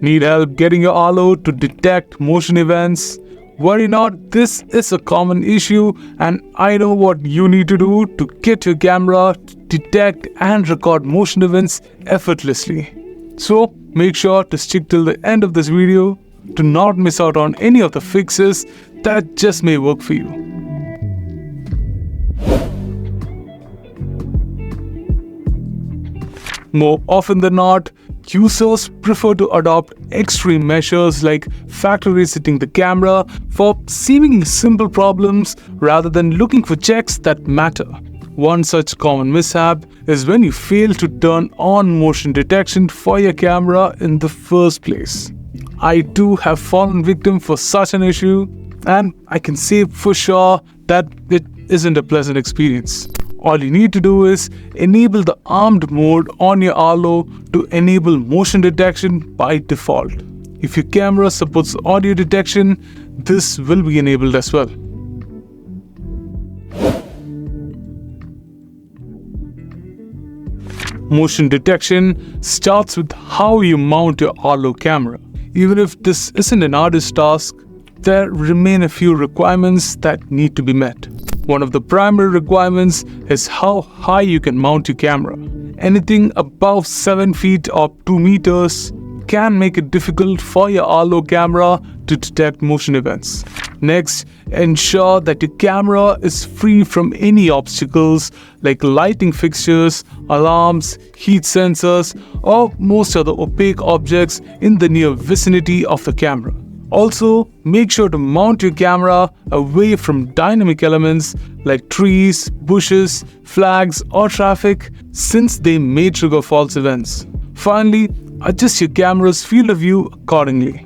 Need help getting your Arlo to detect motion events? Worry not, this is a common issue and I know what you need to do to get your camera to detect and record motion events effortlessly. So make sure to stick till the end of this video to not miss out on any of the fixes that just may work for you. More often than not, users prefer to adopt extreme measures like factory resetting the camera for seemingly simple problems rather than looking for checks that matter. One such common mishap is when you fail to turn on motion detection for your camera in the first place. I too have fallen victim for such an issue, and I can say for sure that it isn't a pleasant experience. All you need to do is enable the armed mode on your Arlo to enable motion detection by default. If your camera supports audio detection, this will be enabled as well. Motion detection starts with how you mount your Arlo camera. Even if this isn't an artist's task, there remain a few requirements that need to be met. One of the primary requirements is how high you can mount your camera. Anything above 7 feet or 2 meters can make it difficult for your Arlo camera to detect motion events. Next, ensure that your camera is free from any obstacles like lighting fixtures, alarms, heat sensors, or most other opaque objects in the near vicinity of the camera. Also, make sure to mount your camera away from dynamic elements like trees, bushes, flags, or traffic, since they may trigger false events. Finally, adjust your camera's field of view accordingly.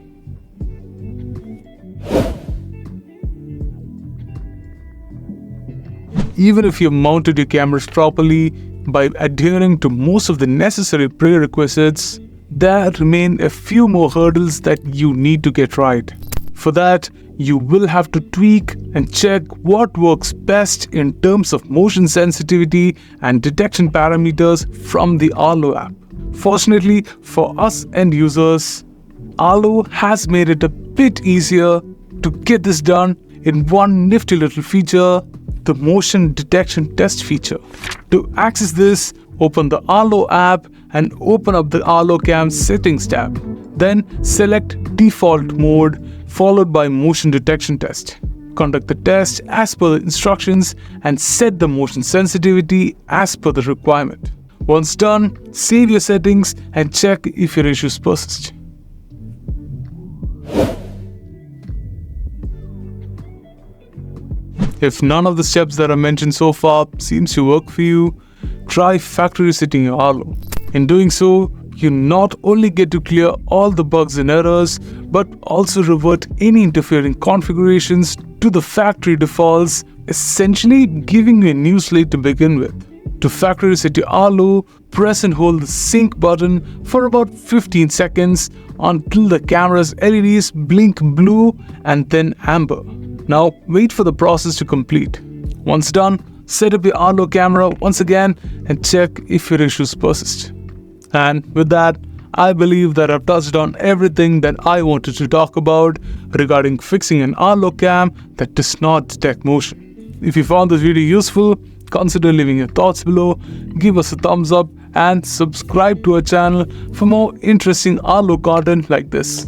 Even if you've mounted your cameras properly by adhering to most of the necessary prerequisites, there remain a few more hurdles that you need to get right. For that, you will have to tweak and check what works best in terms of motion sensitivity and detection parameters from the Arlo app. Fortunately for us end users, Arlo has made it a bit easier to get this done in one nifty little feature, the motion detection test feature. To access this, open the Arlo app and open up the Arlo Cam settings tab. Then select default mode followed by motion detection test. Conduct the test as per the instructions and set the motion sensitivity as per the requirement. Once done, save your settings and check if your issues persist. If none of the steps that are mentioned so far seems to work for you, try factory resetting your Arlo. In doing so, you not only get to clear all the bugs and errors, but also revert any interfering configurations to the factory defaults, essentially giving you a new slate to begin with. To factory reset your Arlo, press and hold the sync button for about 15 seconds until the camera's LEDs blink blue and then amber. Now wait for the process to complete. Once done, set up your Arlo camera once again and check if your issues persist. And with that, I believe that I've touched on everything that I wanted to talk about regarding fixing an Arlo Cam that does not detect motion. If you found this video useful, consider leaving your thoughts below, give us a thumbs up and subscribe to our channel for more interesting Arlo content like this.